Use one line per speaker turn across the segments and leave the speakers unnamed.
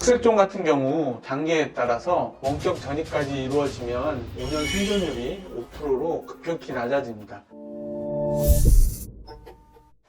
흑색종 같은 경우 단계에 따라서 원격 전이까지 이루어지면 5년 생존율이 5%로 급격히 낮아집니다.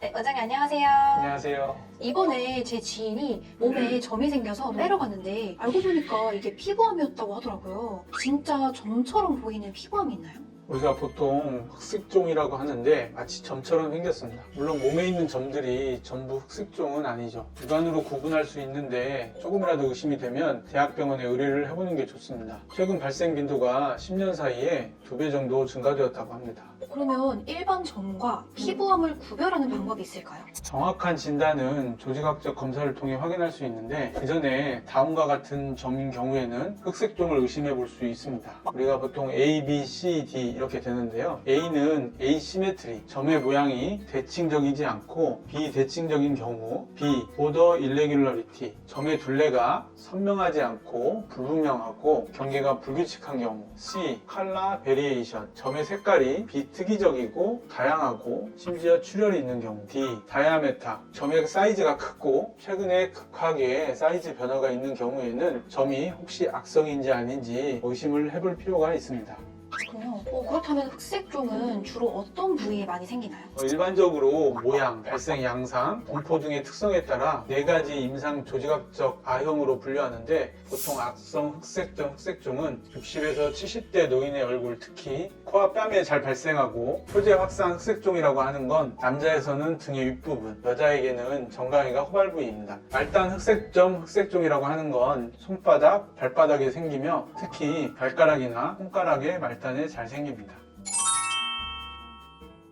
네, 원장님 안녕하세요.
안녕하세요.
이번에 제 지인이 몸에 점이 생겨서 빼러 갔는데 알고 보니까 이게 피부암이었다고 하더라고요. 진짜 점처럼 보이는 피부암이 있나요?
우리가 보통 흑색종이라고 하는데 마치 점처럼 생겼습니다. 물론 몸에 있는 점들이 전부 흑색종은 아니죠. 육안으로 구분할 수 있는데 조금이라도 의심이 되면 대학병원에 의뢰를 해보는 게 좋습니다. 최근 발생 빈도가 10년 사이에 2배 정도 증가되었다고 합니다.
그러면 일반 점과 피부암을 구별하는 방법이 있을까요?
정확한 진단은 조직학적 검사를 통해 확인할 수 있는데 그 전에 다음과 같은 점인 경우에는 흑색종을 의심해 볼 수 있습니다. 우리가 보통 A, B, C, D 이렇게 되는데요. A는 에이시메트리, 점의 모양이 대칭적이지 않고 비대칭적인 경우, B, 보더 일레귤러리티, 점의 둘레가 선명하지 않고 불분명하고 경계가 불규칙한 경우, C, 컬러 베리에이션, 점의 색깔이 비특이적이고 다양하고 심지어 출혈이 있는 경우, D, 다이아메타, 점의 사이즈가 크고 최근에 극하게 사이즈 변화가 있는 경우에는 점이 혹시 악성인지 아닌지 의심을 해볼 필요가 있습니다.
그렇군요. 그렇다면 흑색종은 주로 어떤 부위에 많이 생기나요?
일반적으로 모양, 발생 양상, 분포 등의 특성에 따라 4가지 임상 조직학적 A형으로 분류하는데 보통 악성 흑색종은 60에서 70대 노인의 얼굴, 특히 코와 뺨에 잘 발생하고 표제 확산 흑색종이라고 하는 건 남자에서는 등의 윗부분, 여자에게는 정강이가 호발 부위입니다. 말단 흑색종이라고 하는 건 손바닥, 발바닥에 생기며 특히 발가락이나 손가락에 말단에 잘 생깁니다.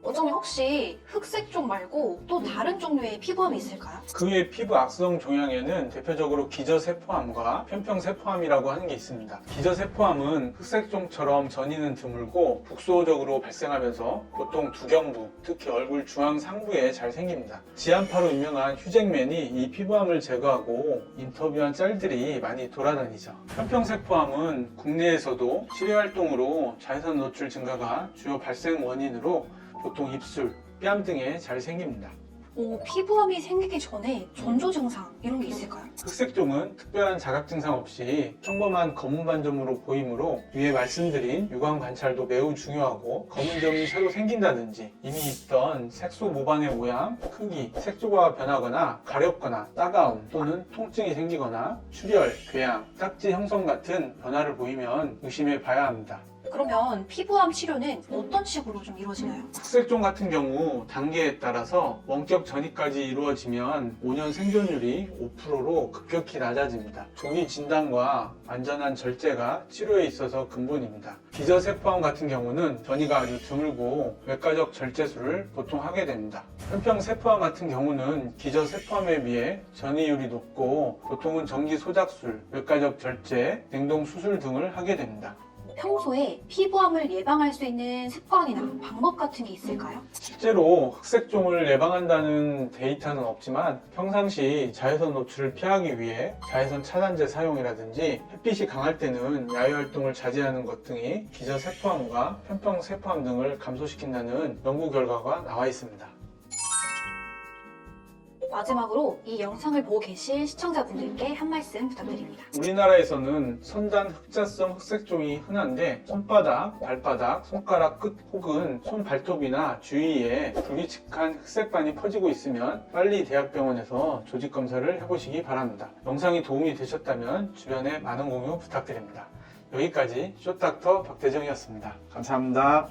원장님 혹시 흑색종 말고 또 다른 종류의 피부암이 있을까요?
그 외 피부 악성 종양에는 대표적으로 기저세포암과 편평세포암이라고 하는 게 있습니다. 기저세포암은 흑색종처럼 전이는 드물고 국소적으로 발생하면서 보통 두경부, 특히 얼굴 중앙 상부에 잘 생깁니다. 지안파로 유명한 휴잭맨이 이 피부암을 제거하고 인터뷰한 짤들이 많이 돌아다니죠. 편평세포암은 국내에서도 치료활동으로 자외선 노출 증가가 주요 발생 원인으로 보통 입술, 뺨 등에 잘 생깁니다.
피부암이 생기기 전에 전조 증상 이런 게 있을까요?
흑색종은 특별한 자각 증상 없이 평범한 검은 반점으로 보이므로 위에 말씀드린 유광 관찰도 매우 중요하고 검은 점이 새로 생긴다든지 이미 있던 색소 모반의 모양, 크기, 색조가 변하거나 가렵거나 따가움 또는 통증이 생기거나 출혈, 궤양, 딱지 형성 같은 변화를 보이면 의심해 봐야 합니다.
그러면 피부암 치료는 어떤 식으로 좀 이루어지나요?
흑색종 같은 경우 단계에 따라서 원격 전이까지 이루어지면 5년 생존율이 5%로 급격히 낮아집니다. 조기 진단과 안전한 절제가 치료에 있어서 근본입니다. 기저세포암 같은 경우는 전이가 아주 드물고 외과적 절제술을 보통 하게 됩니다. 편평세포암 같은 경우는 기저세포암에 비해 전이율이 높고 보통은 전기 소작술, 외과적 절제, 냉동 수술 등을 하게 됩니다.
평소에 피부암을 예방할 수 있는 습관이나 방법 같은 게 있을까요?
실제로 흑색종을 예방한다는 데이터는 없지만 평상시 자외선 노출을 피하기 위해 자외선 차단제 사용이라든지 햇빛이 강할 때는 야외활동을 자제하는 것 등이 기저세포암과 편평세포암 등을 감소시킨다는 연구 결과가 나와 있습니다.
마지막으로 이 영상을 보고 계실 시청자분들께 한 말씀 부탁드립니다.
우리나라에서는 선단 흑자성 흑색종이 흔한데 손바닥, 발바닥, 손가락 끝 혹은 손 발톱이나 주위에 불규칙한 흑색반이 퍼지고 있으면 빨리 대학병원에서 조직검사를 해보시기 바랍니다. 영상이 도움이 되셨다면 주변에 많은 공유 부탁드립니다. 여기까지 쇼닥터 박대정이었습니다. 감사합니다.